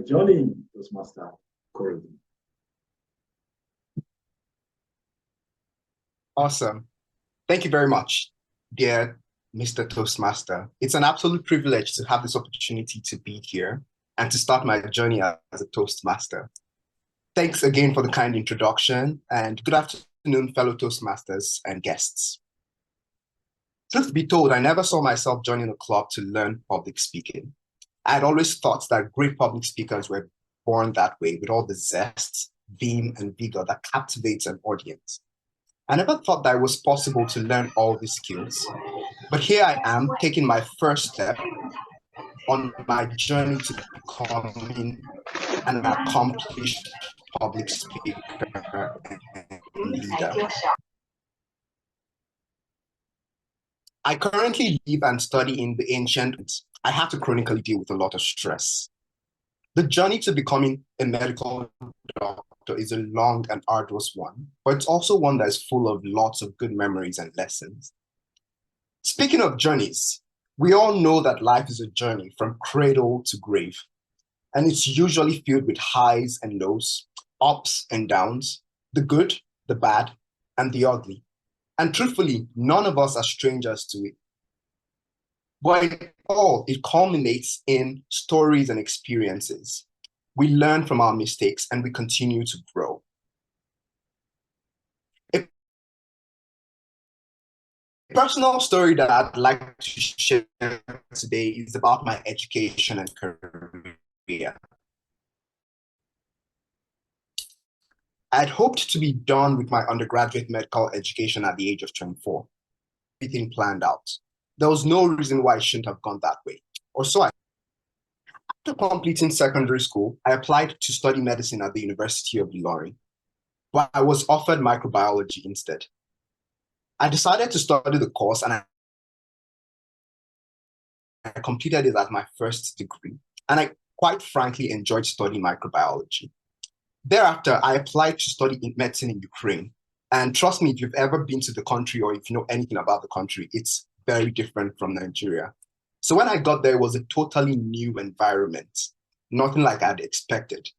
journey, Toastmaster Korede. Awesome. Thank you very much, dear Mr. Toastmaster. It's an absolute privilege to have this opportunity to be here and to start my journey as a Toastmaster. Thanks again for the kind introduction, and good afternoon, fellow Toastmasters and guests. Truth be told, I never saw myself joining a club to learn public speaking. I had always thought that great public speakers were born that way, with all the zest, vim, and vigor that captivates an audience. I never thought that it was possible to learn all these skills, but here I am taking my first step on my journey to becoming an accomplished public speaker and leader. I currently live and study in the ancient. I have to chronically deal with a lot of stress. The journey to becoming a medical doctor is a long and arduous one, but it's also one that is full of lots of good memories and lessons. Speaking of journeys, we all know that life is a journey from cradle to grave, and it's usually filled with highs and lows, ups and downs, the good, the bad, and the ugly. And truthfully, none of us are strangers to it. But in all, it culminates in stories and experiences. We learn from our mistakes and we continue to grow. A personal story that I'd like to share today is about my education and career. I had hoped to be done with my undergraduate medical education at the age of 24. Everything planned out. There was no reason why it shouldn't have gone that way, or so I. After completing secondary school, I applied to study medicine at the University of Ilorin, but I was offered microbiology instead. I decided to study the course and I completed it as my first degree, and I quite frankly enjoyed studying microbiology. Thereafter, I applied to study medicine in Ukraine. And trust me, if you've ever been to the country or if you know anything about the country, it's very different from Nigeria. So when I got there, it was a totally new environment, nothing like I'd expected.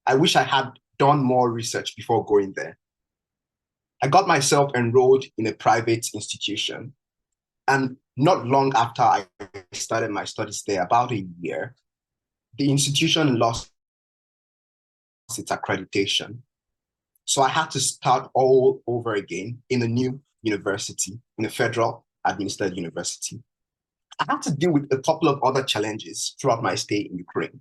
I wish I had done more research before going there. I got myself enrolled in a private institution. And not long after I started my studies there, about a year, the institution lost its accreditation. So I had to start all over again in a new university, in a federal administered university. I had to deal with a couple of other challenges throughout my stay in Ukraine.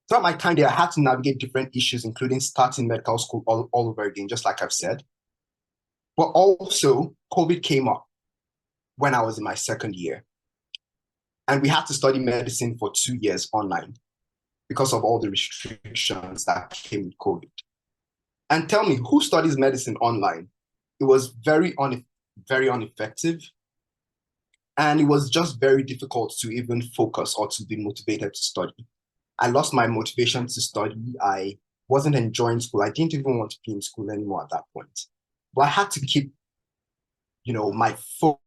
Throughout my time there, I had to navigate different issues, including starting medical school all over again, just like I've said. But also, COVID came up when I was in my second year. And we had to study medicine for 2 years online because of all the restrictions that came with COVID. And tell me, who studies medicine online? It was very ineffective. And it was just very difficult to even focus or to be motivated to study. I lost my motivation to study. I wasn't enjoying school. I didn't even want to be in school anymore at that point. But I had to keep, my focus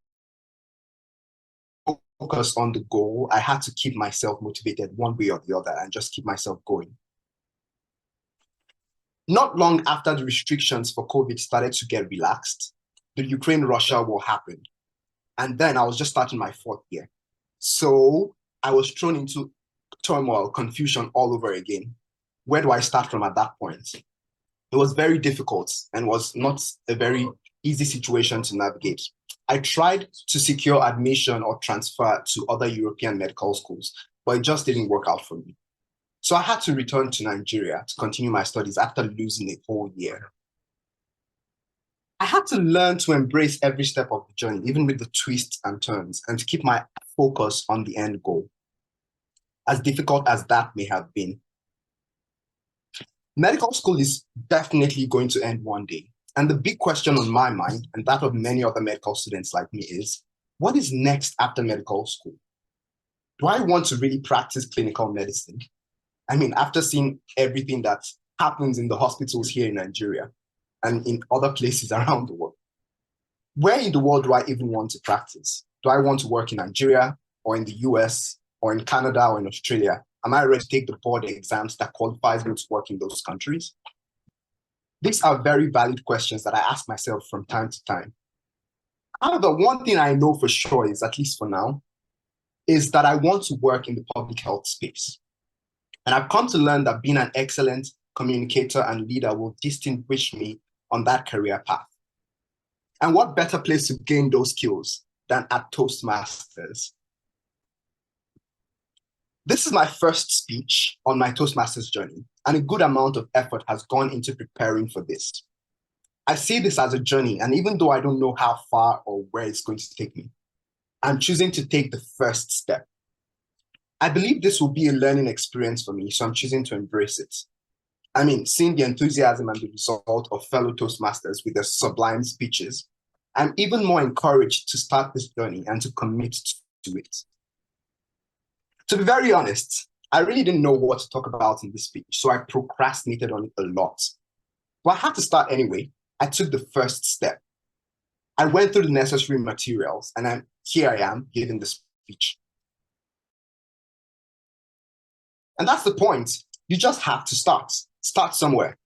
on the goal. I had to keep myself motivated one way or the other and just keep myself going. Not long after the restrictions for COVID started to get relaxed, the Ukraine-Russia war happened. And then I was just starting my 4th year. So I was thrown into turmoil, confusion all over again. Where do I start from at that point? It was very difficult and was not a very easy situation to navigate. I tried to secure admission or transfer to other European medical schools, but it just didn't work out for me. So I had to return to Nigeria to continue my studies after losing a whole year. I had to learn to embrace every step of the journey, even with the twists and turns, and to keep my focus on the end goal, as difficult as that may have been. Medical school is definitely going to end one day. And the big question on my mind, and that of many other medical students like me, is what is next after medical school? Do I want to really practice clinical medicine? I mean, after seeing everything that happens in the hospitals here in Nigeria and in other places around the world, where in the world do I even want to practice? Do I want to work in Nigeria or in the US or in Canada or in Australia? Am I ready to take the board exams that qualifies me to work in those countries? These are very valid questions that I ask myself from time to time. However, one thing I know for sure is, at least for now, is that I want to work in the public health space. And I've come to learn that being an excellent communicator and leader will distinguish me on that career path. And what better place to gain those skills than at Toastmasters? This is my first speech on my Toastmasters journey, and a good amount of effort has gone into preparing for this. I see this as a journey, and even though I don't know how far or where it's going to take me, I'm choosing to take the first step. I believe this will be a learning experience for me, so I'm choosing to embrace it. I mean, seeing the enthusiasm and the result of fellow Toastmasters with their sublime speeches, I'm even more encouraged to start this journey and to commit to it. To be very honest, I really didn't know what to talk about in this speech, so I procrastinated on it a lot. But I had to start anyway. I took the first step. I went through the necessary materials, and here I am giving the speech. And that's the point. You just have to start. Start somewhere.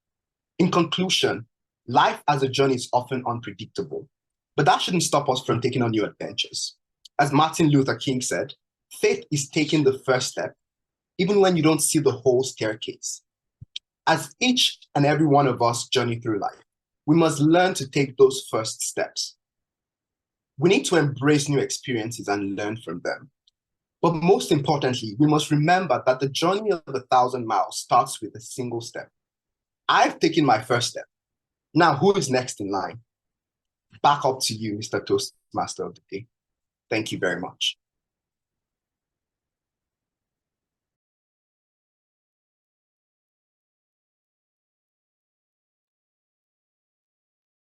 In conclusion, life as a journey is often unpredictable, but that shouldn't stop us from taking on new adventures. As Martin Luther King said, faith is taking the first step, even when you don't see the whole staircase. As each and every one of us journey through life, we must learn to take those first steps. We need to embrace new experiences and learn from them. But most importantly, we must remember that the journey of 1,000 miles starts with a single step. I've taken my first step. Now, who is next in line? Back up to you, Mr. Toastmaster of the Day. Thank you very much.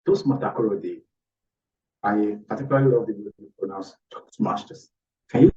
Toastmaster Korede, I particularly love the way you pronounce Toastmasters. Can you